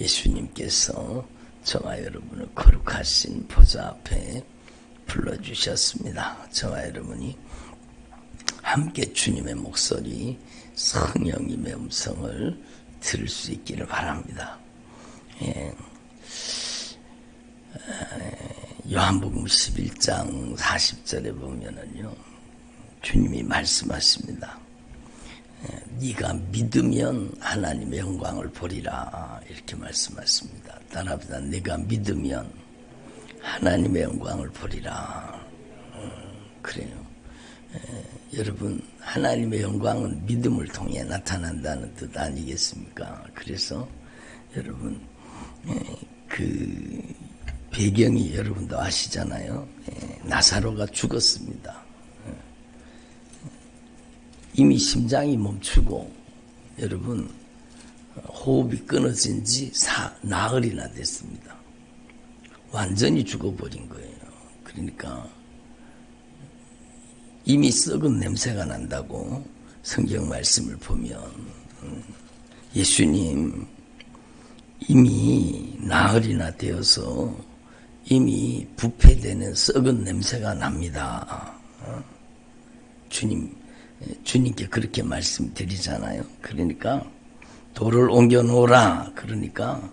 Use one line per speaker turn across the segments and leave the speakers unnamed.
예수님께서 저와 여러분을 거룩하신 보좌 앞에 불러주셨습니다. 저와 여러분이 함께 주님의 목소리, 성령님의 음성을 들을 수 있기를 바랍니다. 요한복음 11장 40절에 보면은요, 주님이 말씀하십니다. 네가 믿으면 하나님의 영광을 보리라, 이렇게 말씀하십니다. 따라합니다. 내가 믿으면 하나님의 영광을 보리라. 그래요. 여러분, 하나님의 영광은 믿음을 통해 나타난다는 뜻 아니겠습니까? 그래서 여러분, 그 배경이 여러분도 아시잖아요. 나사로가 죽었습니다. 이미 심장이 멈추고 여러분 호흡이 끊어진 지 나흘이나 됐습니다. 완전히 죽어버린 거예요. 그러니까 이미 썩은 냄새가 난다고 성경 말씀을 보면 예수님 이미 나흘이나 되어서 이미 부패되는 썩은 냄새가 납니다. 주님께 그렇게 말씀드리잖아요. 그러니까 돌을 옮겨 놓으라. 그러니까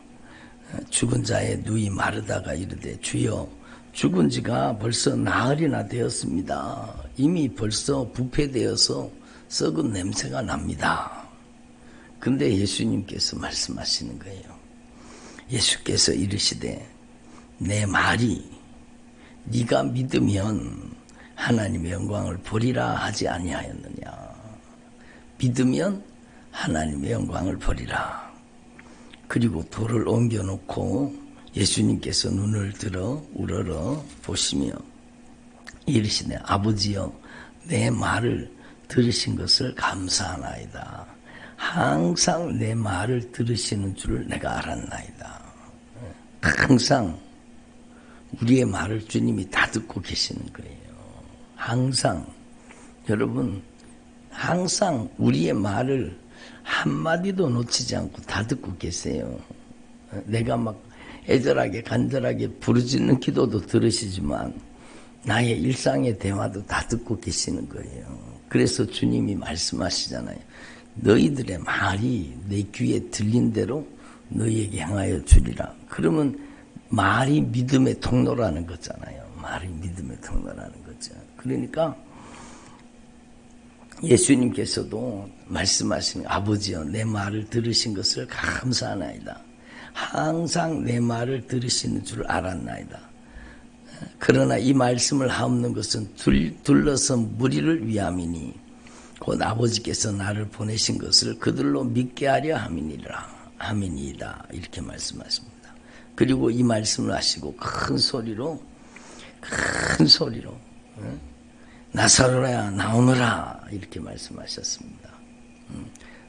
죽은 자의 누이 마르다가 이르되 주여 죽은 지가 벌써 나흘이나 되었습니다. 이미 벌써 부패되어서 썩은 냄새가 납니다. 근데 예수님께서 말씀하시는 거예요. 예수께서 이르시되 내 말이 네가 믿으면 하나님의 영광을 보리라 하지 아니하였느냐. 믿으면 하나님의 영광을 보리라. 그리고 돌을 옮겨놓고 예수님께서 눈을 들어 우러러 보시며 이르시네 아버지여 내 말을 들으신 것을 감사하나이다. 항상 내 말을 들으시는 줄을 내가 알았나이다. 항상 우리의 말을 주님이 다 듣고 계시는 거예요. 항상 여러분 항상 우리의 말을 한마디도 놓치지 않고 다 듣고 계세요. 내가 막 애절하게 간절하게 부르짖는 기도도 들으시지만 나의 일상의 대화도 다 듣고 계시는 거예요. 그래서 주님이 말씀하시잖아요. 너희들의 말이 내 귀에 들린 대로 너희에게 향하여 주리라. 그러면 말이 믿음의 통로라는 거잖아요. 말이 믿음의 통로라는 거죠. 그러니까 예수님께서도 말씀하시는 아버지여 내 말을 들으신 것을 감사하나이다. 항상 내 말을 들으시는 줄 알았나이다. 그러나 이 말씀을 하옵는 것은 둘러선 무리를 위함이니 곧 아버지께서 나를 보내신 것을 그들로 믿게 하려 함이니이다. 이렇게 말씀하십니다. 그리고 이 말씀을 하시고 큰 소리로 나사로야 나오너라 이렇게 말씀하셨습니다.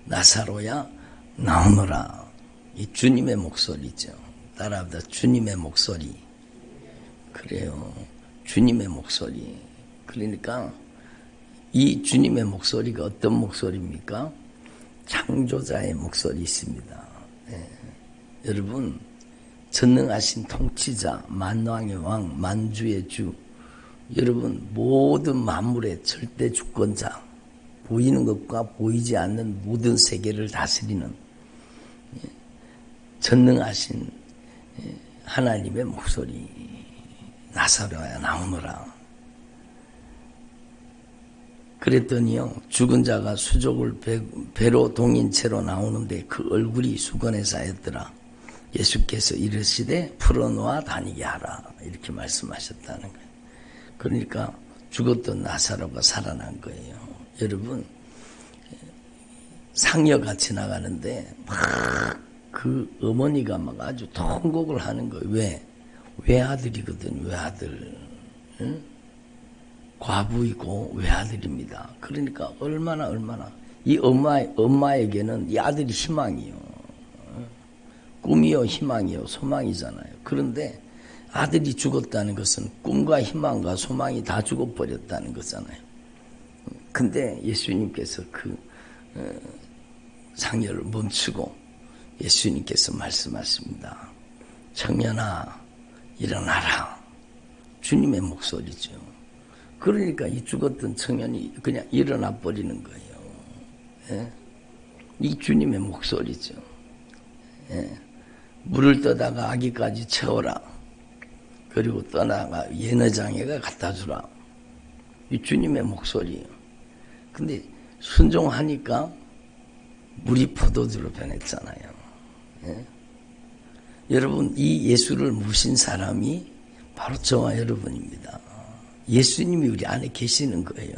나사로야 나오너라. 이 주님의 목소리죠. 따라합니다. 주님의 목소리. 그래요. 주님의 목소리. 그러니까 이 주님의 목소리가 어떤 목소리입니까? 창조자의 목소리 있습니다. 여러분 전능하신 통치자, 만왕의 왕, 만주의 주, 여러분 모든 만물의 절대 주권자, 보이는 것과 보이지 않는 모든 세계를 다스리는 전능하신 하나님의 목소리. 나사로야 나오너라. 그랬더니요 죽은 자가 수족을 배로 동인 채로 나오는데 그 얼굴이 수건에 쌓였더라. 예수께서 이르시되 풀어놓아 다니게 하라. 이렇게 말씀하셨다는 거예요. 그러니까 죽었던 나사로가 살아난 거예요. 여러분 상여가 지나가는데 막 그 어머니가 막 아주 통곡을 하는 거예요. 왜? 외아들이거든. 외아들. 응? 과부이고 외아들입니다. 그러니까 얼마나 이 엄마에게는 이 아들이 희망이요. 꿈이요 희망이요 소망이잖아요. 그런데 아들이 죽었다는 것은 꿈과 희망과 소망이 다 죽어버렸다는 거잖아요. 근데 예수님께서 그 상여를 멈추고 예수님께서 말씀하십니다. 청년아 일어나라. 주님의 목소리죠. 그러니까 이 죽었던 청년이 그냥 일어나 버리는 거예요. 예? 이 주님의 목소리죠. 예? 물을 떠다가 아기까지 채워라. 그리고 떠나가 예너장애가 갖다 주라. 이 주님의 목소리예요. 근데 순종하니까 물이 포도주로 변했잖아요. 예? 여러분, 이 예수를 모신 사람이 바로 저와 여러분입니다. 예수님이 우리 안에 계시는 거예요.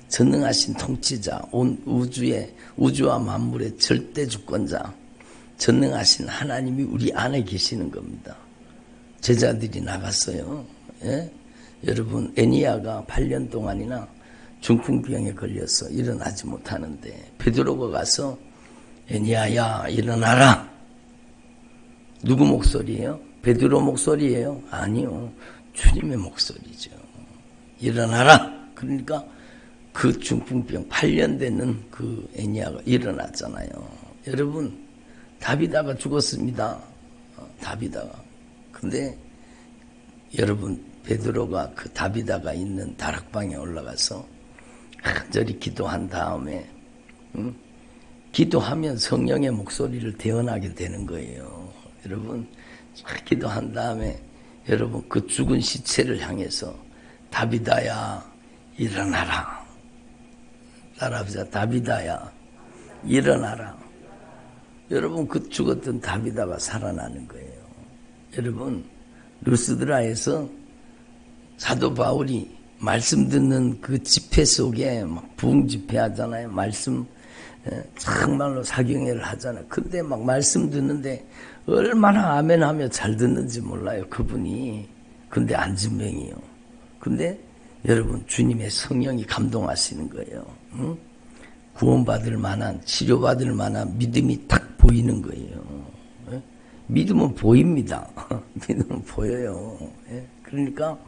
전능하신 통치자, 온 우주와 만물의 절대 주권자, 전능하신 하나님이 우리 안에 계시는 겁니다. 제자들이 나갔어요. 예? 여러분, 애니야가 8년 동안이나 중풍병에 걸려서 일어나지 못하는데 베드로가 가서 애니야야 일어나라. 누구 목소리예요? 베드로 목소리예요? 아니요. 주님의 목소리죠. 일어나라. 그러니까 그 중풍병 8년 되는 그 애니야가 일어났잖아요. 여러분, 다비다가 죽었습니다. 다비다가. 근데 여러분, 베드로가 그 다비다가 있는 다락방에 올라가서 간절히 기도한 다음에 기도하면 성령의 목소리를 대언하게 되는 거예요. 여러분, 기도한 다음에 여러분 그 죽은 시체를 향해서 다비다야 일어나라. 따라합시다. 다비다야 일어나라. 여러분, 그 죽었던 다비다가 살아나는 거예요. 여러분, 루스드라에서 사도 바울이 말씀 듣는 그 집회 속에 막 부흥 집회 하잖아요. 말씀 정말로 사경회를 하잖아요. 근데 막 말씀 듣는데 얼마나 아멘하며 잘 듣는지 몰라요, 그분이. 근데 안진뱅이요. 근데 여러분, 주님의 성령이 감동하시는 거예요. 응? 구원받을 만한, 치료받을 만한 믿음이 딱 보이는 거예요. 예? 믿음은 보입니다. 믿음은 보여요. 예? 그러니까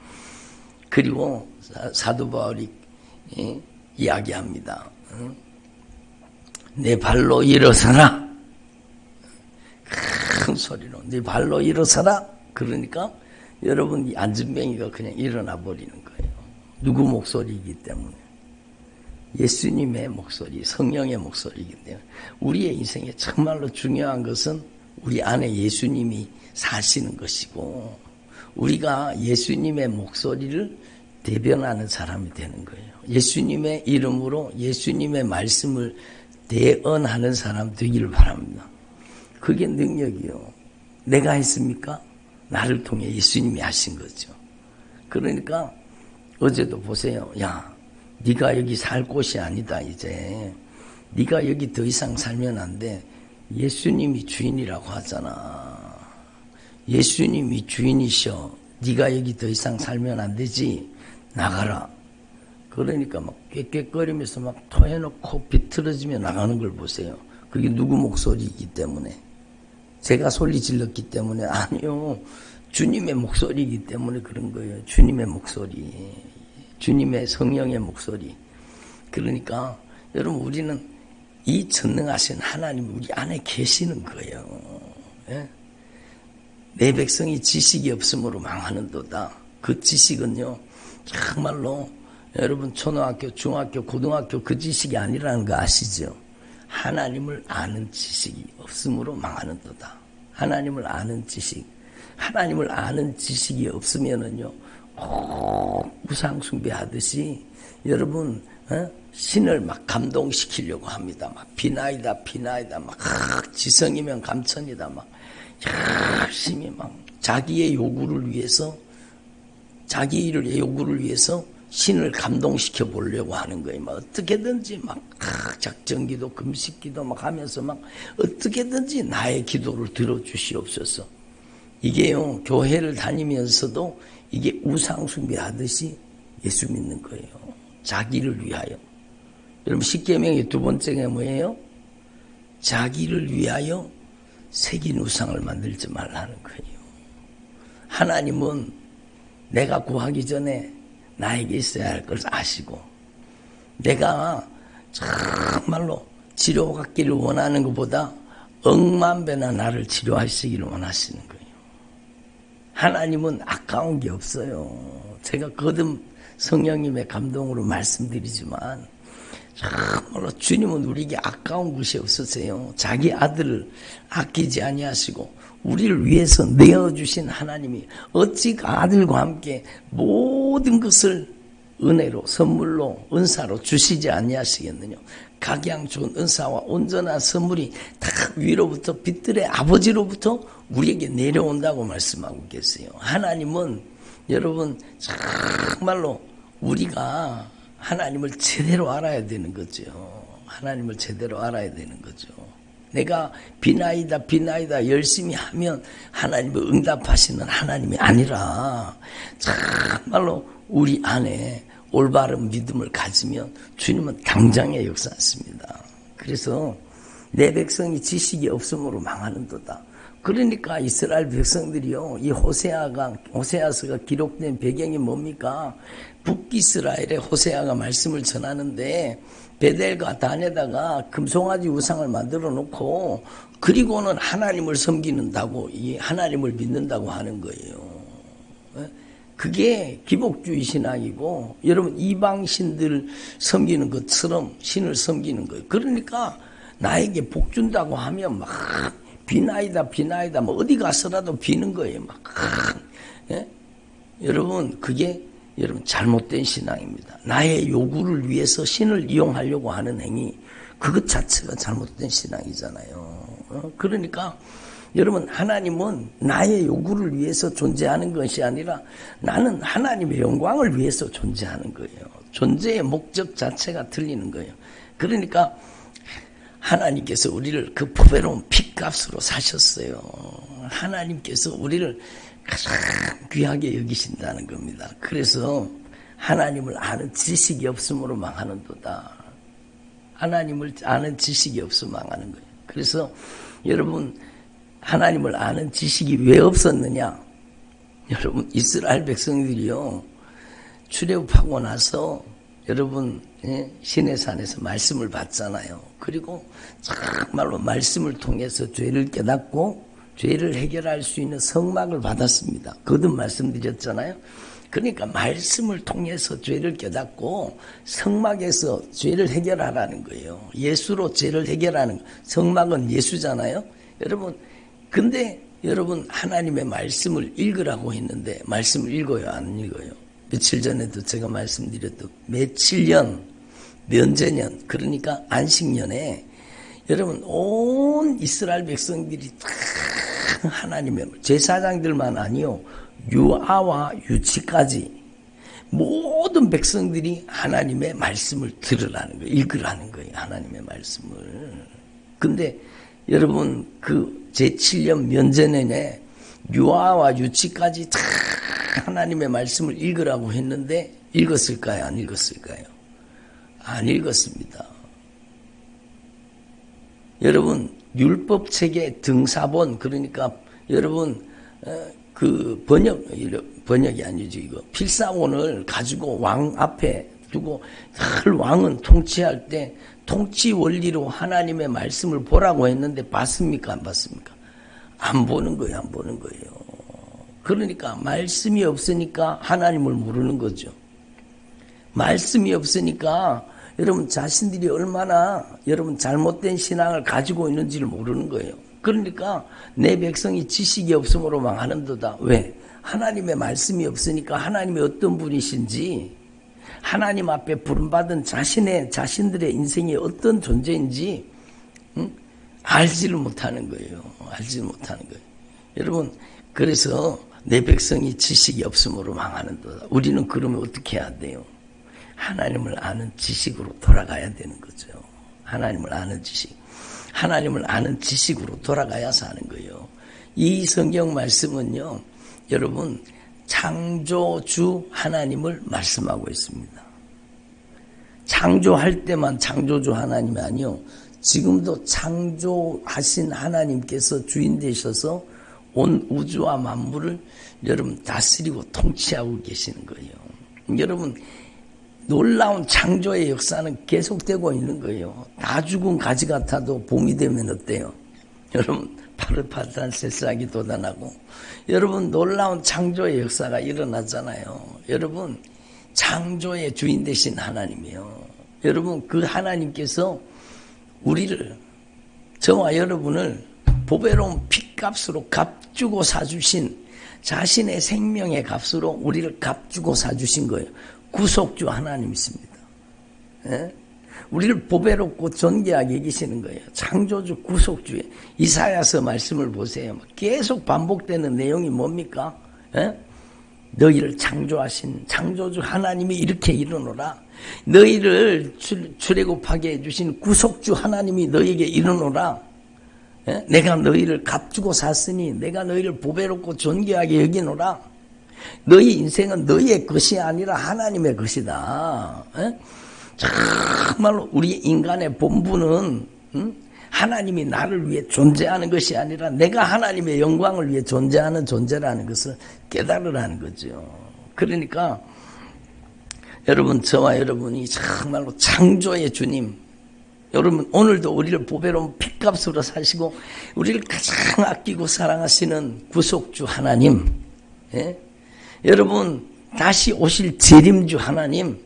그리고 사도 바울이 이야기합니다. 응? 내 발로 일어서라. 큰 소리로 내 발로 일어서라. 그러니까 여러분, 이 안진뱅이가 그냥 일어나 버리는 거예요. 누구 목소리이기 때문에? 예수님의 목소리, 성령의 목소리이기 때문에. 우리의 인생에 정말로 중요한 것은 우리 안에 예수님이 사시는 것이고, 우리가 예수님의 목소리를 대변하는 사람이 되는 거예요. 예수님의 이름으로 예수님의 말씀을 대언하는 사람 되기를 바랍니다. 그게 능력이요. 내가 했습니까? 나를 통해 예수님이 하신 거죠. 그러니까 어제도 보세요. 야, 네가 여기 살 곳이 아니다. 이제 네가 여기 더 이상 살면 안 돼. 예수님이 주인이라고 하잖아. 예수님이 주인이셔. 네가 여기 더 이상 살면 안 되지. 나가라. 그러니까 막 꾀꾀거리면서 막 토해놓고 비틀어지며 나가는 걸 보세요. 그게 누구 목소리이기 때문에? 제가 소리 질렀기 때문에? 아니요. 주님의 목소리이기 때문에 그런 거예요. 주님의 목소리. 주님의 성령의 목소리. 그러니까 여러분, 우리는 이 전능하신 하나님이 우리 안에 계시는 거예요. 예? 내 백성이 지식이 없으므로 망하는도다. 그 지식은요, 정말로 여러분 초등학교, 중학교, 고등학교 그 지식이 아니라는 거 아시죠? 하나님을 아는 지식이 없으므로 망하는도다. 하나님을 아는 지식. 하나님을 아는 지식이 없으면은요, 우상 숭배하듯이 여러분 신을 막 감동시키려고 합니다. 막 비나이다 막 지성이면 감천이다 막 열심히 막 자기의 요구를 위해서, 자기의 요구를 위해서 신을 감동시켜 보려고 하는 거예요. 막 어떻게든지 막 작정기도 금식기도 막 하면서 막 어떻게든지 나의 기도를 들어주시옵소서. 이게요, 교회를 다니면서도 이게 우상숭배하듯이 예수 믿는 거예요. 자기를 위하여. 여러분, 십계명의 두 번째가 뭐예요? 자기를 위하여 새긴 우상을 만들지 말라는 거예요. 하나님은 내가 구하기 전에 나에게 있어야 할 걸 아시고, 내가 정말로 치료받기를 원하는 것보다 억만 배나 나를 치료하시기를 원하시는 거예요. 하나님은 아까운 게 없어요. 제가 거듭 성령님의 감동으로 말씀드리지만 정말로 주님은 우리에게 아까운 것이 없으세요. 자기 아들을 아끼지 아니하시고 우리를 위해서 내어주신 하나님이 어찌 그 아들과 함께 모든 것을 은혜로 선물로 은사로 주시지 아니하시겠느냐. 각양 좋은 은사와 온전한 선물이 다 위로부터 빛들의 아버지로부터 우리에게 내려온다고 말씀하고 계세요. 하나님은 여러분 정말로 우리가 하나님을 제대로 알아야 되는 거죠. 하나님을 제대로 알아야 되는 거죠. 내가 비나이다 열심히 하면 하나님을 응답하시는 하나님이 아니라 정말로 우리 안에 올바른 믿음을 가지면 주님은 당장에 역사하십니다. 그래서 내 백성이 지식이 없음으로 망하는도다. 그러니까 이스라엘 백성들이요, 이 호세아서가 기록된 배경이 뭡니까? 북이스라엘의 호세아가 말씀을 전하는데 베델과 단에다가 금송아지 우상을 만들어 놓고 그리고는 하나님을 섬기는다고, 이 하나님을 믿는다고 하는 거예요. 그게 기복주의 신앙이고, 여러분 이방신들 섬기는 것처럼 신을 섬기는 거예요. 그러니까 나에게 복 준다고 하면 막 비나이다 뭐 어디 가서라도 비는 거예요. 막 예? 여러분 그게 여러분 잘못된 신앙입니다. 나의 요구를 위해서 신을 이용하려고 하는 행위, 그것 자체가 잘못된 신앙이잖아요. 그러니까 여러분 하나님은 나의 요구를 위해서 존재하는 것이 아니라 나는 하나님의 영광을 위해서 존재하는 거예요. 존재의 목적 자체가 틀리는 거예요. 그러니까 하나님께서 우리를 그 보배로운 핏값으로 사셨어요. 하나님께서 우리를 가장 귀하게 여기신다는 겁니다. 그래서 하나님을 아는 지식이 없으므로 망하는도다. 하나님을 아는 지식이 없으면 망하는 거예요. 그래서 여러분 하나님을 아는 지식이 왜 없었느냐? 여러분 이스라엘 백성들이요, 출애굽하고 나서 여러분 시내산에서 말씀을 받잖아요. 그리고 정말로 말씀을 통해서 죄를 깨닫고 죄를 해결할 수 있는 성막을 받았습니다. 거듭 말씀드렸잖아요. 그러니까 말씀을 통해서 죄를 깨닫고 성막에서 죄를 해결하라는 거예요. 예수로 죄를 해결하는 거. 성막은 예수잖아요. 여러분 근데 여러분 하나님의 말씀을 읽으라고 했는데 말씀을 읽어요, 안 읽어요? 며칠 전에도 제가 말씀드렸던 며칠년 면제년, 그러니까 안식년에 여러분 온 이스라엘 백성들이 다 하나님의 제사장들만 아니요, 유아와 유치까지 모든 백성들이 하나님의 말씀을 들으라는 거예요. 읽으라는 거예요, 하나님의 말씀을. 근데 여러분 그 제7년 면제년에 유아와 유치까지 다 하나님의 말씀을 읽으라고 했는데 읽었을까요? 안 읽었을까요? 안 읽었습니다. 여러분 율법책의 등사본, 그러니까 여러분 그 번역이 아니죠, 이거 필사본을 가지고 왕 앞에 두고 늘 왕은 통치할 때 통치 원리로 하나님의 말씀을 보라고 했는데 봤습니까? 안 봤습니까? 안 보는 거예요, 안 보는 거예요. 그러니까 말씀이 없으니까 하나님을 모르는 거죠. 말씀이 없으니까 여러분 자신들이 얼마나 여러분 잘못된 신앙을 가지고 있는지를 모르는 거예요. 그러니까 내 백성이 지식이 없으므로 망하는도다. 왜? 하나님의 말씀이 없으니까 하나님이 어떤 분이신지, 하나님 앞에 부름받은 자신들의 인생이 어떤 존재인지 알지를 못하는 거예요. 알지를 못하는 거예요. 여러분 그래서 내 백성이 지식이 없으므로 망하는도다. 우리는 그러면 어떻게 해야 돼요? 하나님을 아는 지식으로 돌아가야 되는 거죠. 하나님을 아는 지식. 하나님을 아는 지식으로 돌아가야 사는 거예요. 이 성경 말씀은요, 여러분 창조주 하나님을 말씀하고 있습니다. 창조할 때만 창조주 하나님이 아니요, 지금도 창조하신 하나님께서 주인 되셔서 온 우주와 만물을 여러분 다스리고 통치하고 계시는 거예요. 여러분 놀라운 창조의 역사는 계속되고 있는 거예요. 다 죽은 가지 같아도 봄이 되면 어때요? 여러분 파릇파릇한 새싹이 돋아나고 여러분 놀라운 창조의 역사가 일어나잖아요. 여러분 창조의 주인 되신 하나님이요. 여러분 그 하나님께서 우리를 저와 여러분을 보배로운 핏값으로 값주고 사주신 자신의 생명의 값으로 우리를 값주고 사주신 거예요. 구속주 하나님이십니다. 예? 우리를 보배롭고 존귀하게 여기시는 거예요. 창조주 구속주에 이사야서 말씀을 보세요. 계속 반복되는 내용이 뭡니까? 예? 너희를 창조하신 창조주 하나님이 이렇게 이르노라. 너희를 출애굽하게 해주신 구속주 하나님이 너희에게 이르노라. 예? 내가 너희를 값주고 샀으니 내가 너희를 보배롭고 존귀하게 여기노라. 너희 인생은 너희의 것이 아니라 하나님의 것이다. 예? 정말로 우리 인간의 본분은 하나님이 나를 위해 존재하는 것이 아니라 내가 하나님의 영광을 위해 존재하는 존재라는 것을 깨달으라는 거죠. 그러니까 여러분 저와 여러분이 정말로 창조의 주님, 여러분 오늘도 우리를 보배로운 핏값으로 사시고 우리를 가장 아끼고 사랑하시는 구속주 하나님, 예? 여러분 다시 오실 재림주 하나님,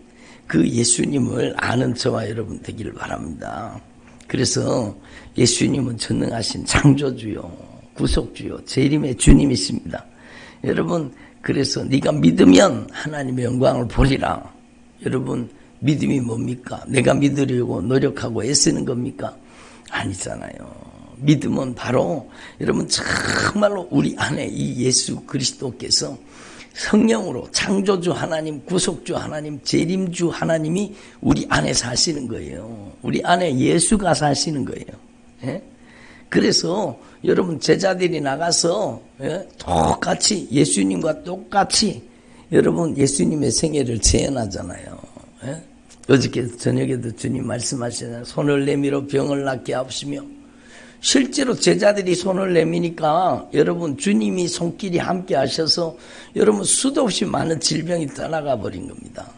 그 예수님을 아는 저와 여러분 되기를 바랍니다. 그래서 예수님은 전능하신 창조주요, 구속주요, 재림의 주님이십니다. 여러분 그래서 네가 믿으면 하나님의 영광을 보리라. 여러분 믿음이 뭡니까? 내가 믿으려고 노력하고 애쓰는 겁니까? 아니잖아요. 믿음은 바로 여러분 정말로 우리 안에 이 예수 그리스도께서 성령으로 창조주 하나님, 구속주 하나님, 재림주 하나님이 우리 안에 사시는 거예요. 우리 안에 예수가 사시는 거예요. 예? 그래서 여러분 제자들이 나가서 똑같이 예수님과 똑같이 여러분 예수님의 생애를 재현하잖아요. 예? 어저께 저녁에도 주님 말씀하시잖아요. 손을 내밀어 병을 낫게 하시며, 실제로 제자들이 손을 내미니까 여러분 주님이 손길이 함께 하셔서 여러분 수도 없이 많은 질병이 떠나가 버린 겁니다.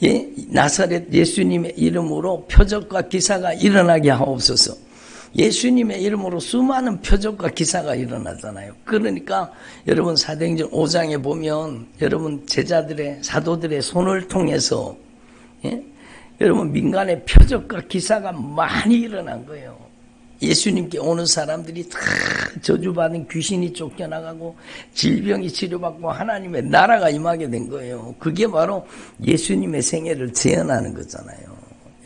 예? 나사렛 예수님의 이름으로 표적과 기사가 일어나게 하옵소서. 예수님의 이름으로 수많은 표적과 기사가 일어나잖아요. 그러니까 여러분 사도행전 5장에 보면 여러분 제자들의 사도들의 손을 통해서 여러분 민간의 표적과 기사가 많이 일어난 거예요. 예수님께 오는 사람들이 다 저주받은 귀신이 쫓겨나가고 질병이 치료받고 하나님의 나라가 임하게 된 거예요. 그게 바로 예수님의 생애를 재현하는 거잖아요.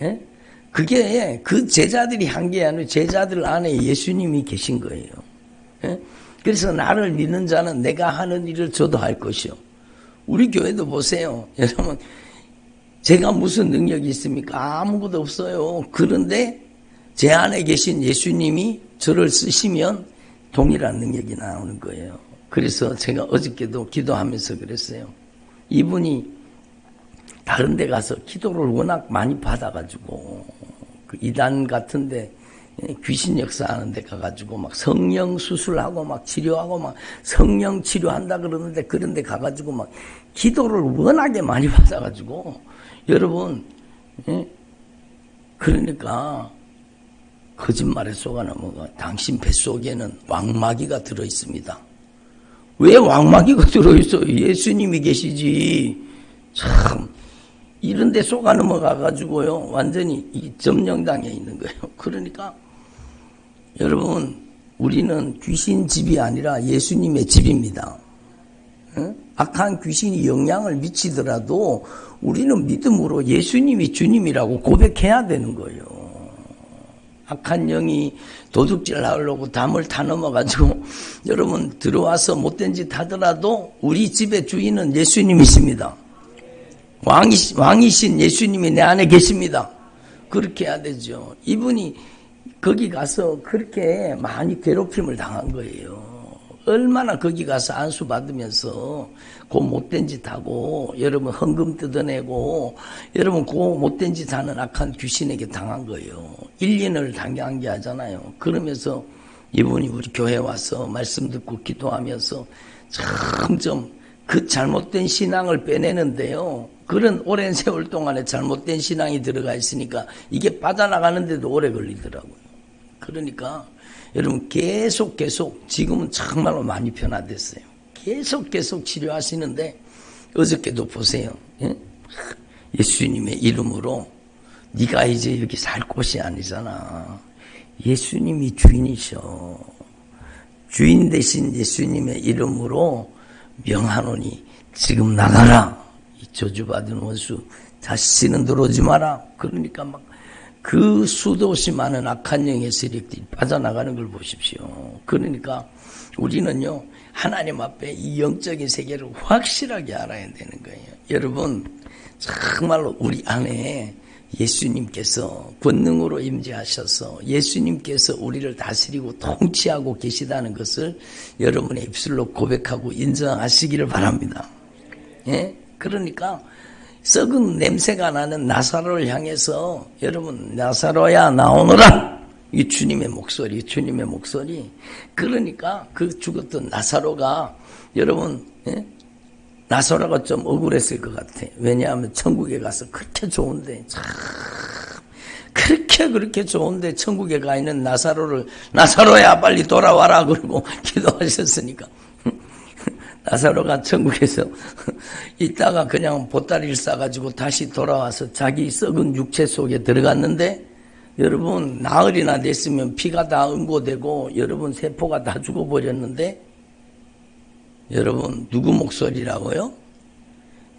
예? 그게 그 제자들이 한 게 아니라 제자들 안에 예수님이 계신 거예요. 예? 그래서 나를 믿는 자는 내가 하는 일을 저도 할 것이요. 우리 교회도 보세요. 여러분 제가 무슨 능력이 있습니까? 아무것도 없어요. 그런데 제 안에 계신 예수님이 저를 쓰시면 동일한 능력이 나오는 거예요. 그래서 제가 어저께도 기도하면서 그랬어요. 이분이 다른 데 가서 기도를 워낙 많이 받아가지고 그 이단 같은데 귀신 역사하는 데 가가지고 막 성령 수술하고 막 치료하고 막 성령 치료한다 그러는데 그런 데 가가지고 막 기도를 워낙에 많이 받아가지고 여러분 그러니까 거짓말에 속아 넘어가 당신 뱃속에는 왕마귀가 들어있습니다. 왜 왕마귀가 들어있어요? 예수님이 계시지. 참 이런 데 속아 넘어가가지고요 완전히 이 점령당해 있는 거예요. 그러니까 여러분 우리는 귀신 집이 아니라 예수님의 집입니다. 악한 귀신이 영향을 미치더라도 우리는 믿음으로 예수님이 주님이라고 고백해야 되는 거예요. 악한 영이 도둑질 하려고 담을 타 넘어가지고 여러분 들어와서 못된 짓 하더라도 우리 집의 주인은 예수님이십니다. 왕이신 예수님이 내 안에 계십니다. 그렇게 해야 되죠. 이분이 거기 가서 그렇게 많이 괴롭힘을 당한 거예요. 얼마나 거기 가서 안수 받으면서 그 못된 짓 하고 여러분 헌금 뜯어내고 여러분 그 못된 짓 하는 악한 귀신에게 당한 거예요. 1년을 당하게 하잖아요. 그러면서 이분이 우리 교회 와서 말씀 듣고 기도하면서 점점 그 잘못된 신앙을 빼내는데요. 그런 오랜 세월 동안에 잘못된 신앙이 들어가 있으니까 이게 빠져나가는데도 오래 걸리더라고요. 그러니까 여러분 계속 지금은 정말로 많이 변화됐어요. 계속 치료하시는데 어저께도 보세요. 예? 예수님의 이름으로 네가 이제 여기 살 곳이 아니잖아. 예수님이 주인이셔. 주인 대신 예수님의 이름으로 명하노니 지금 나가라. 이 저주받은 원수 다시는 들어오지 마라. 그러니까 막 그 수도 없이 많은 악한 영의 세력들이 빠져나가는 걸 보십시오. 그러니까 우리는요 하나님 앞에 이 영적인 세계를 확실하게 알아야 되는 거예요. 여러분 정말로 우리 안에 예수님께서 권능으로 임재하셔서 예수님께서 우리를 다스리고 통치하고 계시다는 것을 여러분의 입술로 고백하고 인정하시기를 바랍니다. 예? 그러니까 썩은 냄새가 나는 나사로를 향해서 여러분 나사로야 나오너라. 이 주님의 목소리. 그러니까 그 죽었던 나사로가 여러분 예? 나사로가 좀 억울했을 것 같아. 왜냐하면 천국에 가서 그렇게 좋은데 참 그렇게 좋은데 천국에 가 있는 나사로야 빨리 돌아와라 그러고 기도하셨으니까 나사로가 천국에서 있다가 그냥 보따리를 싸가지고 다시 돌아와서 자기 썩은 육체 속에 들어갔는데 여러분 나흘이나 됐으면 피가 다 응고되고 여러분 세포가 다 죽어버렸는데 여러분 누구 목소리라고요?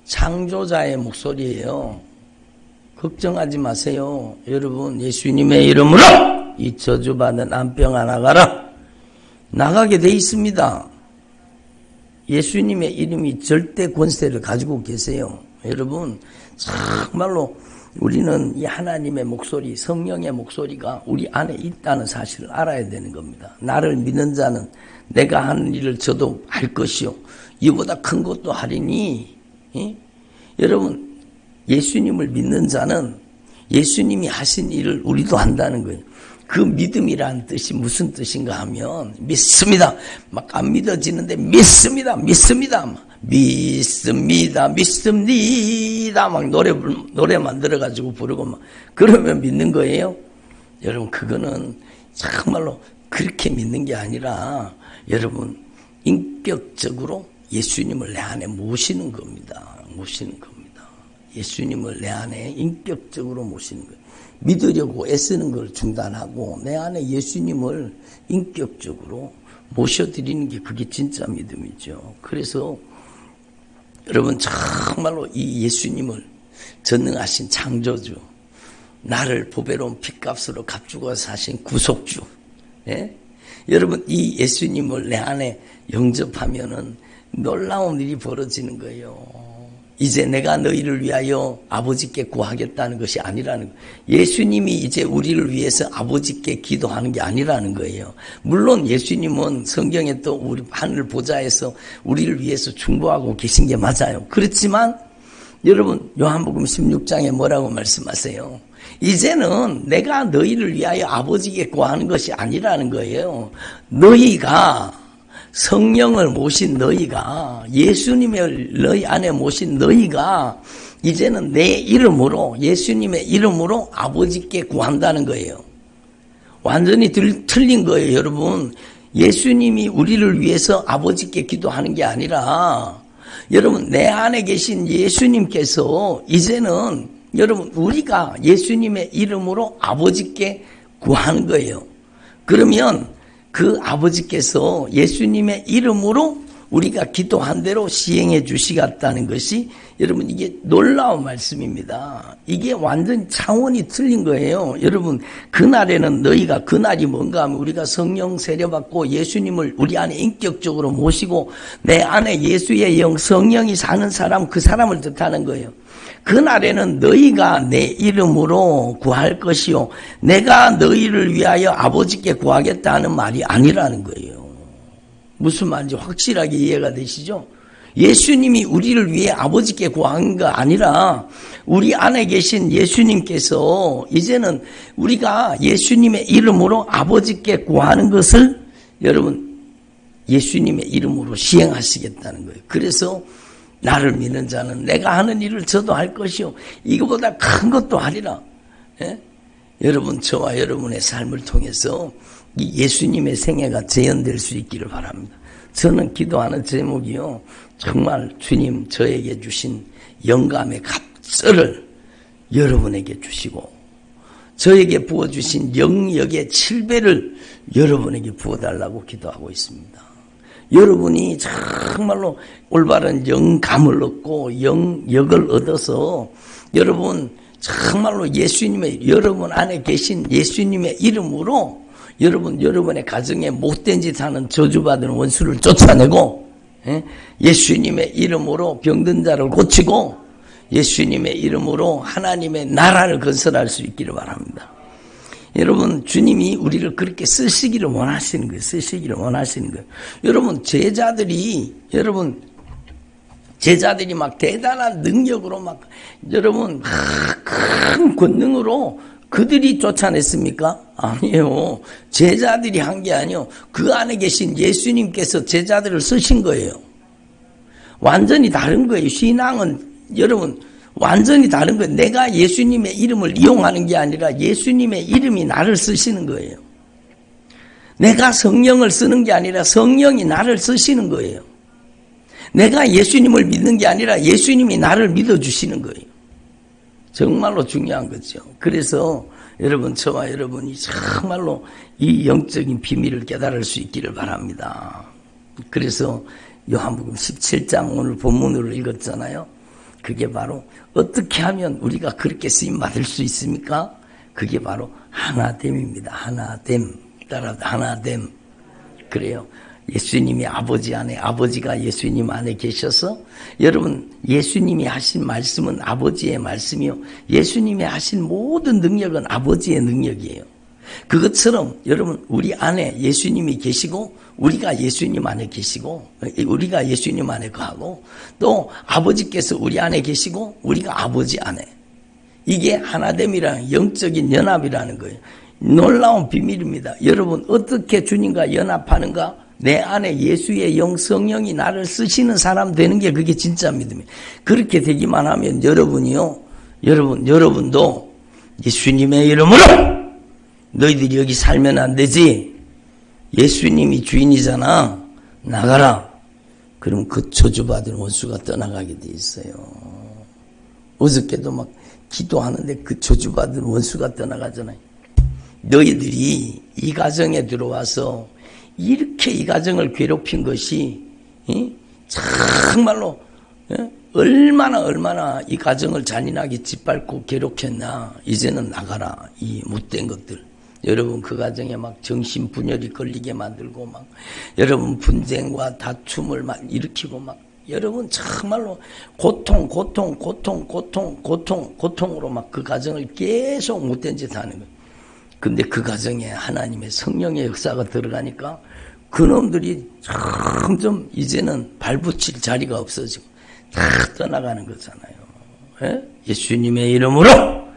창조자의 목소리예요. 걱정하지 마세요. 여러분 예수님의 이름으로 이 저주받은 암병아 나가라. 나가게 돼 있습니다. 예수님의 이름이 절대 권세를 가지고 계세요. 여러분 정말로 우리는 이 하나님의 목소리, 성령의 목소리가 우리 안에 있다는 사실을 알아야 되는 겁니다. 나를 믿는 자는 내가 하는 일을 저도 할 것이요 이보다 큰 것도 하리니. 여러분 예수님을 믿는 자는 예수님이 하신 일을 우리도 한다는 거예요. 그 믿음이라는 뜻이 무슨 뜻인가 하면 믿습니다. 막 안 믿어지는데 믿습니다. 막 노래 만들어가지고 부르고 막 그러면 믿는 거예요. 여러분 그거는 정말로 그렇게 믿는 게 아니라 여러분 인격적으로 예수님을 내 안에 모시는 겁니다. 예수님을 내 안에 인격적으로 모시는 거예요. 믿으려고 애쓰는 걸 중단하고 내 안에 예수님을 인격적으로 모셔드리는 게 그게 진짜 믿음이죠. 그래서 여러분 정말로 이 예수님을 전능하신 창조주, 나를 보배로운 핏값으로 값주고 사신 구속주, 예? 여러분 이 예수님을 내 안에 영접하면은 놀라운 일이 벌어지는 거예요. 이제 내가 너희를 위하여 아버지께 구하겠다는 것이 아니라는 거예요. 예수님이 이제 우리를 위해서 아버지께 기도하는 게 아니라는 거예요. 물론 예수님은 성경에 또 우리 하늘 보좌에서 우리를 위해서 중보하고 계신 게 맞아요. 그렇지만 여러분 요한복음 16장에 뭐라고 말씀하세요? 이제는 내가 너희를 위하여 아버지께 구하는 것이 아니라는 거예요. 너희가 성령을 모신 너희가, 예수님을 너희 안에 모신 너희가 이제는 내 이름으로, 예수님의 이름으로 아버지께 구한다는 거예요. 완전히 틀린 거예요, 여러분. 예수님이 우리를 위해서 아버지께 기도하는 게 아니라 여러분 내 안에 계신 예수님께서 이제는 여러분 우리가 예수님의 이름으로 아버지께 구하는 거예요. 그러면 그 아버지께서 예수님의 이름으로 우리가 기도한 대로 시행해 주시겠다는 것이 여러분 이게 놀라운 말씀입니다. 이게 완전 차원이 틀린 거예요. 여러분 그날에는 너희가, 그날이 뭔가 하면 우리가 성령 세례받고 예수님을 우리 안에 인격적으로 모시고 내 안에 예수의 영 성령이 사는 사람, 그 사람을 뜻하는 거예요. 그날에는 너희가 내 이름으로 구할 것이요 내가 너희를 위하여 아버지께 구하겠다 하는 말이 아니라는 거예요. 무슨 말인지 확실하게 이해가 되시죠? 예수님이 우리를 위해 아버지께 구한 거 아니라 우리 안에 계신 예수님께서 이제는 우리가 예수님의 이름으로 아버지께 구하는 것을 여러분 예수님의 이름으로 시행하시겠다는 거예요. 그래서 나를 믿는 자는 내가 하는 일을 저도 할 것이요 이거보다 큰 것도 하리라. 예? 여러분, 저와 여러분의 삶을 통해서 이 예수님의 생애가 재현될 수 있기를 바랍니다. 저는 기도하는 제목이요, 정말 주님 저에게 주신 영감의 갑절을 여러분에게 주시고 저에게 부어주신 영역의 7배를 여러분에게 부어달라고 기도하고 있습니다. 여러분이 정말로 올바른 영감을 얻고 영역을 얻어서 여러분 정말로 여러분 안에 계신 예수님의 이름으로 여러분의 가정에 못된 짓 하는 저주받은 원수를 쫓아내고, 예수님의 이름으로 병든 자를 고치고, 예수님의 이름으로 하나님의 나라를 건설할 수 있기를 바랍니다. 여러분, 주님이 우리를 그렇게 쓰시기를 원하시는 거예요. 여러분, 제자들이 막 대단한 능력으로 여러분, 큰 권능으로 그들이 쫓아냈습니까? 아니에요. 제자들이 한 게 아니요. 그 안에 계신 예수님께서 제자들을 쓰신 거예요. 완전히 다른 거예요. 신앙은 여러분 완전히 다른 거예요. 내가 예수님의 이름을 이용하는 게 아니라 예수님의 이름이 나를 쓰시는 거예요. 내가 성령을 쓰는 게 아니라 성령이 나를 쓰시는 거예요. 내가 예수님을 믿는 게 아니라 예수님이 나를 믿어주시는 거예요. 정말로 중요한 거죠. 그래서 여러분, 저와 여러분이 정말로 이 영적인 비밀을 깨달을 수 있기를 바랍니다. 그래서 요한복음 17장 오늘 본문으로 읽었잖아요. 그게 바로 어떻게 하면 우리가 그렇게 쓰임받을 수 있습니까? 그게 바로 하나됨입니다. 하나됨. 따라서 하나됨. 그래요. 예수님이 아버지 안에, 아버지가 예수님 안에 계셔서 여러분, 예수님이 하신 말씀은 아버지의 말씀이요, 예수님이 하신 모든 능력은 아버지의 능력이에요. 그것처럼 여러분, 우리 안에 예수님이 계시고 우리가 예수님 안에 계시고 우리가 예수님 안에 거하고 또 아버지께서 우리 안에 계시고 우리가 아버지 안에, 이게 하나됨이라는 영적인 연합이라는 거예요. 놀라운 비밀입니다. 여러분, 어떻게 주님과 연합하는가? 내 안에 예수의 영, 성령이 나를 쓰시는 사람 되는 게 그게 진짜 믿음이에요. 그렇게 되기만 하면 여러분이요, 여러분도 예수님의 이름으로 너희들이 여기 살면 안 되지. 예수님이 주인이잖아. 나가라. 그럼 그 저주받은 원수가 떠나가게 돼 있어요. 어저께도 막 기도하는데 그 저주받은 원수가 떠나가잖아요. 너희들이 이 가정에 들어와서 이렇게 이 가정을 괴롭힌 것이 정말로 얼마나 이 가정을 잔인하게 짓밟고 괴롭혔나. 이제는 나가라, 이 못된 것들. 여러분, 그 가정에 막 정신분열이 걸리게 만들고 막 여러분 분쟁과 다툼을 막 일으키고 막 여러분 정말로 고통으로 막 그 가정을 계속 못된 짓 하는 거예요. 근데 그 가정에 하나님의 성령의 역사가 들어가니까 그놈들이 점점 이제는 발붙일 자리가 없어지고 다 떠나가는 거잖아요. 예수님의 이름으로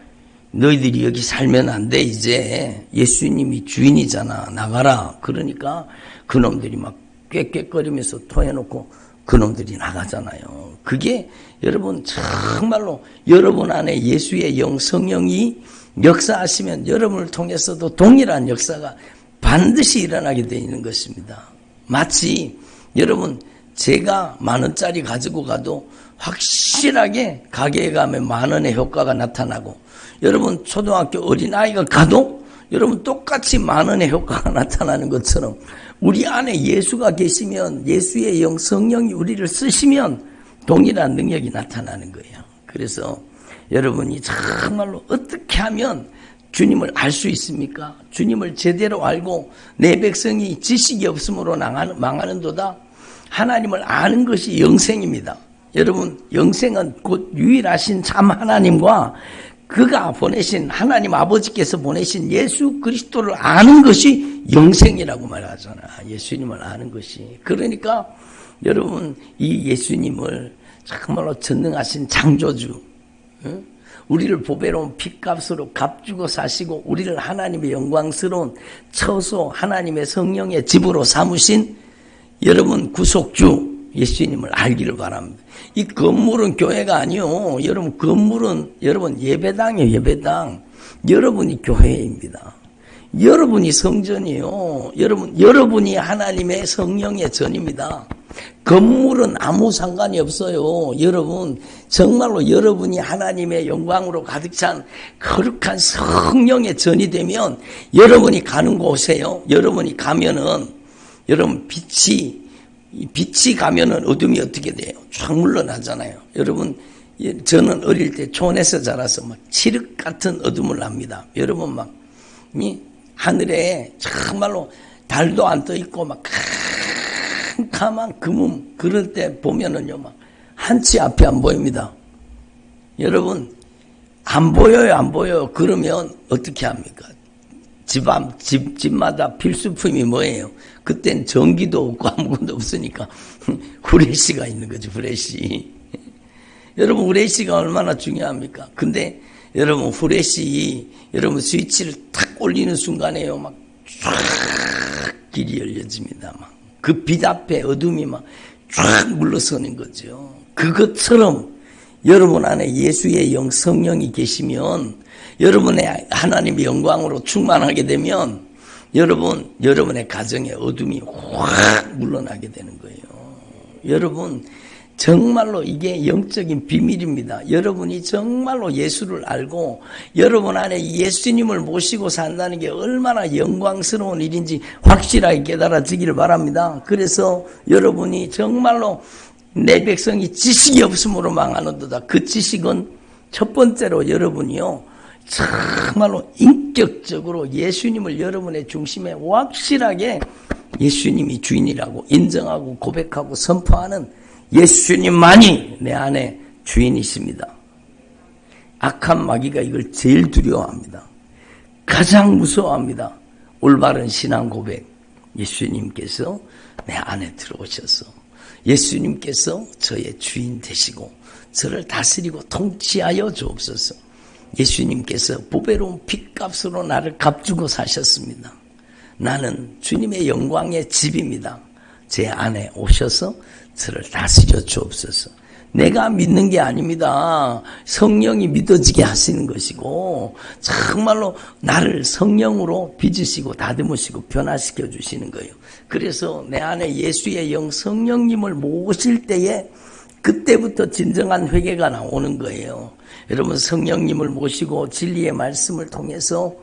너희들이 여기 살면 안 돼. 이제 예수님이 주인이잖아. 나가라. 그러니까 그놈들이 막 꾀꾀거리면서 토해놓고 그놈들이 나가잖아요. 그게 여러분 정말로 여러분 안에 예수의 영, 성령이 역사하시면 여러분을 통해서도 동일한 역사가 반드시 일어나게 되어 있는 것입니다. 마치 여러분, 제가 10,000원짜리 가지고 가도 확실하게 가게에 가면 10,000원의 효과가 나타나고, 여러분 초등학교 어린아이가 가도 여러분 똑같이 10,000원의 효과가 나타나는 것처럼 우리 안에 예수가 계시면, 예수의 영, 성령이 우리를 쓰시면 동일한 능력이 나타나는 거예요. 그래서 여러분이 정말로 어떻게 하면 주님을 알 수 있습니까? 주님을 제대로 알고 내 백성이 지식이 없으므로 망하는도다. 하나님을 아는 것이 영생입니다. 여러분, 영생은 곧 유일하신 참 하나님과 그가 보내신 하나님 아버지께서 보내신 예수 그리스도를 아는 것이 영생이라고 말하잖아. 예수님을 아는 것이. 그러니까 여러분, 이 예수님을 정말로 전능하신 창조주, 우리를 보배로운 핏값으로 값주고 사시고 우리를 하나님의 영광스러운 처소, 하나님의 성령의 집으로 삼으신 여러분 구속주 예수님을 알기를 바랍니다. 이 건물은 교회가 아니요. 여러분, 건물은 여러분 예배당이에요. 예배당. 여러분이 교회입니다. 여러분이 성전이에요. 여러분이 하나님의 성령의 전입니다. 건물은 아무 상관이 없어요. 여러분, 정말로 여러분이 하나님의 영광으로 가득 찬 거룩한 성령의 전이 되면 여러분이 가는 곳에요. 여러분이 가면은, 여러분 빛이 가면은 어둠이 어떻게 돼요? 쫙 물러나잖아요. 여러분, 저는 어릴 때 촌에서 자라서 막 칠흑 같은 어둠을 합니다. 여러분 막, 하늘에 정말로 달도 안 떠 있고 막 캄캄한 금음 그럴 때 보면은요 막 한치 앞이 안 보입니다. 여러분 안 보여요. 그러면 어떻게 합니까? 집마다 필수품이 뭐예요? 그땐 전기도 없고 아무것도 없으니까 후레쉬가 있는 거죠. 후레쉬. 여러분 후레쉬가 얼마나 중요합니까? 근데 여러분 후레쉬 여러분 스위치를 탁 올리는 순간에요 막 쫙 길이 열려집니다. 막 그 빛 앞에 어둠이 막 쫙 물러서는 거죠. 그것처럼 여러분 안에 예수의 영 성령이 계시면 여러분의 하나님의 영광으로 충만하게 되면 여러분의 가정에 어둠이 확 물러나게 되는 거예요. 여러분 정말로 이게 영적인 비밀입니다. 여러분이 정말로 예수를 알고 여러분 안에 예수님을 모시고 산다는 게 얼마나 영광스러운 일인지 확실하게 깨달아지기를 바랍니다. 그래서 여러분이 정말로 내 백성이 지식이 없음으로 망하는도다. 그 지식은 첫 번째로 여러분이요. 정말로 인격적으로 예수님을 여러분의 중심에 확실하게 예수님이 주인이라고 인정하고 고백하고 선포하는 예수님만이 내 안에 주인이십니다. 악한 마귀가 이걸 제일 두려워합니다. 가장 무서워합니다. 올바른 신앙 고백. 예수님께서 내 안에 들어오셔서 예수님께서 저의 주인 되시고 저를 다스리고 통치하여 주옵소서. 예수님께서 보배로운 핏값으로 나를 값주고 사셨습니다. 나는 주님의 영광의 집입니다. 제 안에 오셔서 저를 다스려 주옵소서. 내가 믿는 게 아닙니다. 성령이 믿어지게 하시는 것이고 정말로 나를 성령으로 빚으시고 다듬으시고 변화시켜 주시는 거예요. 그래서 내 안에 예수의 영 성령님을 모실 때에 그때부터 진정한 회개가 나오는 거예요. 여러분 성령님을 모시고 진리의 말씀을 통해서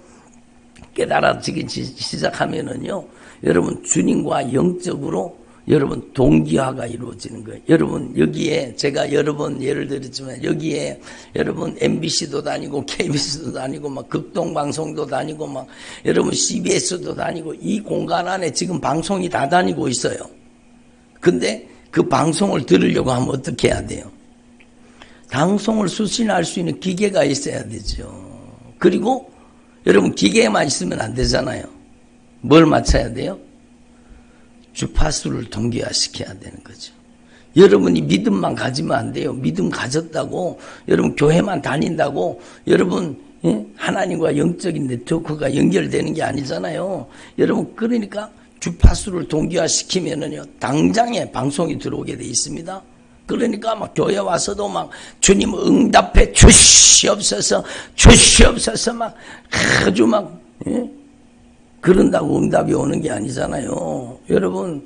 깨달아지기 시작하면은요, 여러분 주님과 영적으로 여러분 동기화가 이루어지는 거예요. 여러분 여기에 제가 여러 번 예를 들었지만 여기에 여러분 MBC도 다니고 KBS도 다니고 막 극동방송도 다니고 막 여러분 CBS도 다니고 이 공간 안에 지금 방송이 다 다니고 있어요. 근데 그 방송을 들으려고 하면 어떻게 해야 돼요? 방송을 수신할 수 있는 기계가 있어야 되죠. 그리고 여러분 기계에만 있으면 안 되잖아요. 뭘 맞춰야 돼요? 주파수를 동기화시켜야 되는 거죠. 여러분이 믿음만 가지면 안 돼요. 믿음 가졌다고 여러분 교회만 다닌다고 여러분 하나님과 영적인 네트워크가 연결되는 게 아니잖아요. 여러분 그러니까 주파수를 동기화시키면은요 당장에 방송이 들어오게 돼 있습니다. 그러니까 막 교회 와서도 막 주님 응답해 주시옵소서 막 아주 막 그런다고 응답이 오는 게 아니잖아요. 여러분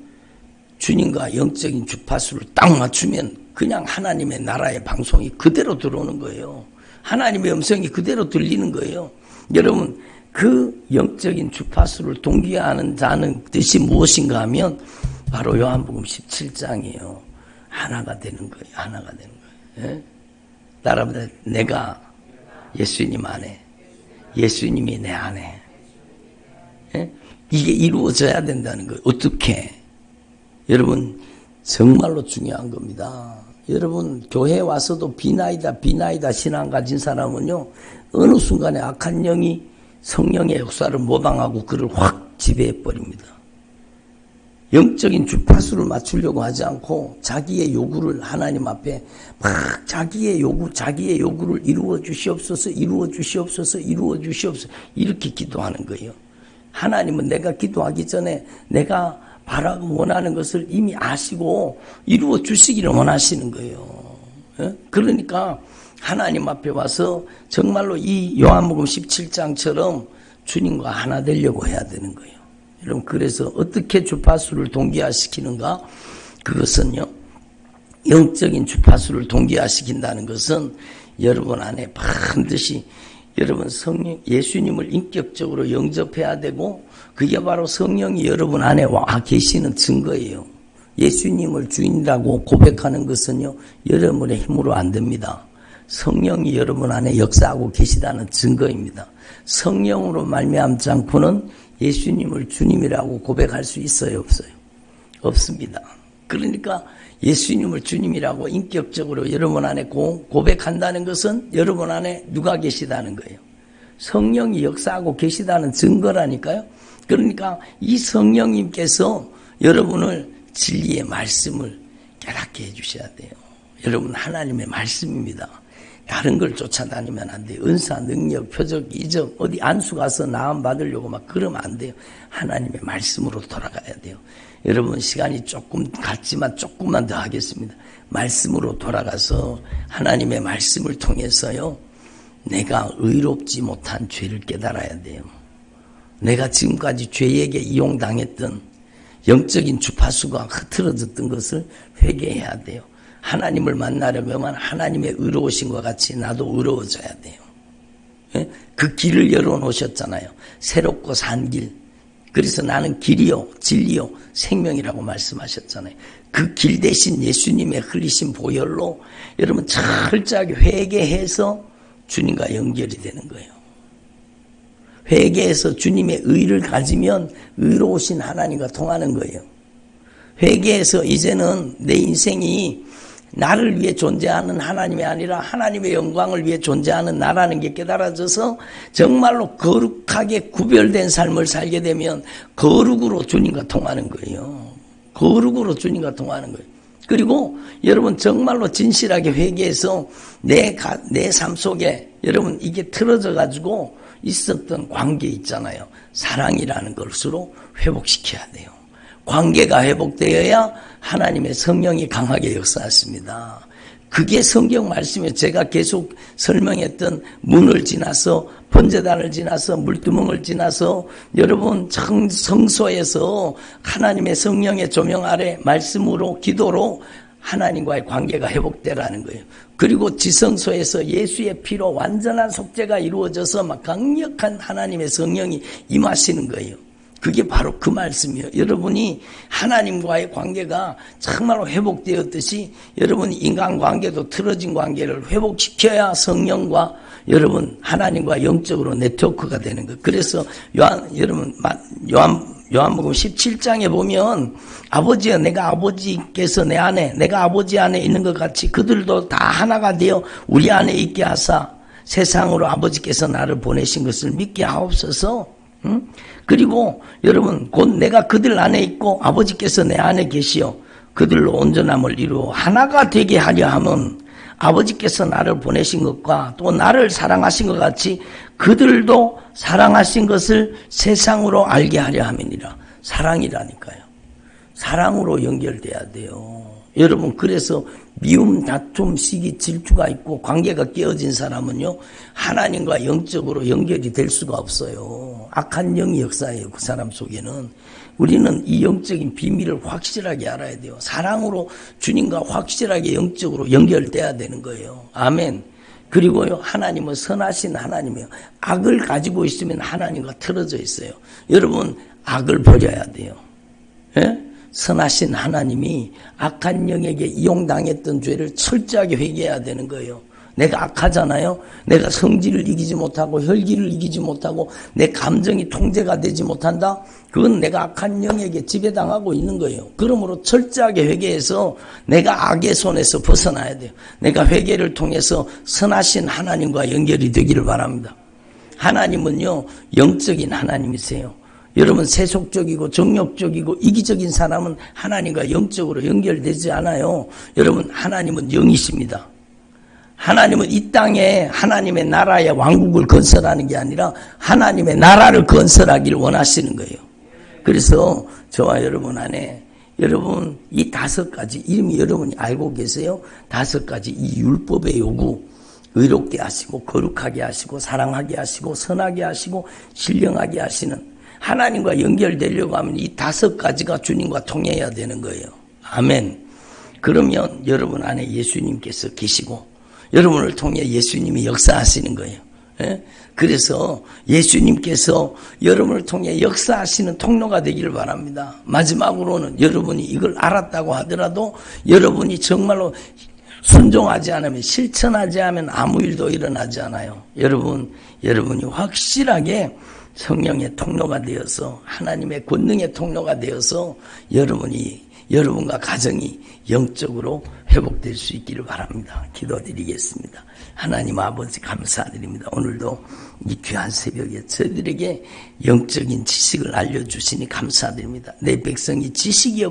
주님과 영적인 주파수를 딱 맞추면 그냥 하나님의 나라의 방송이 그대로 들어오는 거예요. 하나님의 음성이 그대로 들리는 거예요. 여러분 그 영적인 주파수를 동기화하는 자는 뜻이 무엇인가 하면 바로 요한복음 17장이에요. 하나가 되는 거예요. 하나가 되는 거예요. 예? 따라합니다. 내가 예수님 안에, 예수님이 내 안에. 예? 이게 이루어져야 된다는 거예요. 어떻게? 여러분 정말로 중요한 겁니다. 여러분 교회에 와서도 비나이다 신앙 가진 사람은요 어느 순간에 악한 영이 성령의 역사를 모방하고 그를 확 지배해버립니다. 영적인 주파수를 맞추려고 하지 않고 자기의 요구를 하나님 앞에 막 자기의 요구를 이루어 주시옵소서 이렇게 기도하는 거예요. 하나님은 내가 기도하기 전에 내가 바라고 원하는 것을 이미 아시고 이루어 주시기를 원하시는 거예요. 그러니까 하나님 앞에 와서 정말로 이 요한복음 17장처럼 주님과 하나 되려고 해야 되는 거예요. 여러분, 그래서 어떻게 주파수를 동기화시키는가? 그것은요, 영적인 주파수를 동기화시킨다는 것은 여러분 안에 반드시 여러분 성령, 예수님을 인격적으로 영접해야 되고, 그게 바로 성령이 여러분 안에 와 계시는 증거예요. 예수님을 주인이라고 고백하는 것은요, 여러분의 힘으로 안 됩니다. 성령이 여러분 안에 역사하고 계시다는 증거입니다. 성령으로 말미암지 않고는 예수님을 주님이라고 고백할 수 있어요, 없어요? 없습니다. 그러니까 예수님을 주님이라고 인격적으로 여러분 안에 고백한다는 것은 여러분 안에 누가 계시다는 거예요. 성령이 역사하고 계시다는 증거라니까요. 그러니까 이 성령님께서 여러분을 진리의 말씀을 깨닫게 해주셔야 돼요. 여러분, 하나님의 말씀입니다. 다른 걸 쫓아다니면 안 돼요. 은사, 능력, 표적, 이적, 어디 안수 가서 나음 받으려고 막 그러면 안 돼요. 하나님의 말씀으로 돌아가야 돼요. 여러분, 시간이 조금 갔지만 조금만 더 하겠습니다. 말씀으로 돌아가서 하나님의 말씀을 통해서요, 내가 의롭지 못한 죄를 깨달아야 돼요. 내가 지금까지 죄에게 이용당했던 영적인 주파수가 흐트러졌던 것을 회개해야 돼요. 하나님을 만나려면 하나님의 의로우신 것 같이 나도 의로워져야 돼요. 예? 그 길을 열어놓으셨잖아요. 새롭고 산 길. 그래서 나는 길이요, 진리요, 생명이라고 말씀하셨잖아요. 그 길 대신 예수님의 흘리신 보혈로 여러분 철저하게 회개해서 주님과 연결이 되는 거예요. 회개해서 주님의 의를 가지면 의로우신 하나님과 통하는 거예요. 회개해서 이제는 내 인생이 나를 위해 존재하는 하나님이 아니라 하나님의 영광을 위해 존재하는 나라는 게 깨달아져서 정말로 거룩하게 구별된 삶을 살게 되면 거룩으로 주님과 통하는 거예요. 거룩으로 주님과 통하는 거예요. 그리고 여러분 정말로 진실하게 회개해서 내 삶 속에 여러분 이게 틀어져 가지고 있었던 관계 있잖아요. 사랑이라는 것으로 회복시켜야 돼요. 관계가 회복되어야 하나님의 성령이 강하게 역사했습니다. 그게 성경 말씀이에요. 제가 계속 설명했던 문을 지나서 번제단을 지나서 물두멍을 지나서 여러분 성소에서 하나님의 성령의 조명 아래 말씀으로 기도로 하나님과의 관계가 회복되라는 거예요. 그리고 지성소에서 예수의 피로 완전한 속죄가 이루어져서 막 강력한 하나님의 성령이 임하시는 거예요. 그게 바로 그 말씀이에요. 여러분이 하나님과의 관계가 정말로 회복되었듯이 여러분이 인간관계도 틀어진 관계를 회복시켜야 성령과 여러분 하나님과 영적으로 네트워크가 되는 거예요. 그래서 요한복음 17장에 보면 아버지여 내가 아버지께서 내 안에 내가 아버지 안에 있는 것 같이 그들도 다 하나가 되어 우리 안에 있게 하사 세상으로 아버지께서 나를 보내신 것을 믿게 하옵소서. 그리고 여러분 곧 내가 그들 안에 있고 아버지께서 내 안에 계시어 그들로 온전함을 이루어 하나가 되게 하려 함은 아버지께서 나를 보내신 것과 또 나를 사랑하신 것 같이 그들도 사랑하신 것을 세상으로 알게 하려 함이니라. 사랑이라니까요. 사랑으로 연결돼야 돼요. 여러분 그래서 미움, 다툼, 시기, 질투가 있고 관계가 깨어진 사람은요 하나님과 영적으로 연결이 될 수가 없어요. 악한 영이 역사해요. 그 사람 속에는. 우리는 이 영적인 비밀을 확실하게 알아야 돼요. 사랑으로 주님과 확실하게 영적으로 연결돼야 되는 거예요. 아멘. 그리고요 하나님은 선하신 하나님이에요. 악을 가지고 있으면 하나님과 틀어져 있어요. 여러분 악을 버려야 돼요. 예? 선하신 하나님이 악한 영에게 이용당했던 죄를 철저하게 회개해야 되는 거예요. 내가 악하잖아요. 내가 성질을 이기지 못하고 혈기를 이기지 못하고 내 감정이 통제가 되지 못한다. 그건 내가 악한 영에게 지배당하고 있는 거예요. 그러므로 철저하게 회개해서 내가 악의 손에서 벗어나야 돼요. 내가 회개를 통해서 선하신 하나님과 연결이 되기를 바랍니다. 하나님은요 영적인 하나님이세요. 여러분 세속적이고 정욕적이고 이기적인 사람은 하나님과 영적으로 연결되지 않아요. 여러분 하나님은 영이십니다. 하나님은 이 땅에 하나님의 나라의 왕국을 건설하는 게 아니라 하나님의 나라를 건설하기를 원하시는 거예요. 그래서 저와 여러분 안에 여러분 이 5가지 이름이 여러분이 알고 계세요? 5가지 이 율법의 요구 의롭게 하시고 거룩하게 하시고 사랑하게 하시고 선하게 하시고 신령하게 하시는 하나님과 연결되려고 하면 이 5가지가 주님과 통해야 되는 거예요. 아멘. 그러면 여러분 안에 예수님께서 계시고 여러분을 통해 예수님이 역사하시는 거예요. 예? 그래서 예수님께서 여러분을 통해 역사하시는 통로가 되기를 바랍니다. 마지막으로는 여러분이 이걸 알았다고 하더라도 여러분이 정말로 순종하지 않으면 실천하지 않으면 아무 일도 일어나지 않아요. 여러분이 확실하게 성령의 통로가 되어서 하나님의 권능의 통로가 되어서 여러분과 가정이 영적으로 회복될 수 있기를 바랍니다. 기도드리겠습니다. 하나님 아버지 감사드립니다. 오늘도 이 귀한 새벽에 저희들에게 영적인 지식을 알려주시니 감사드립니다. 내 백성이 지식이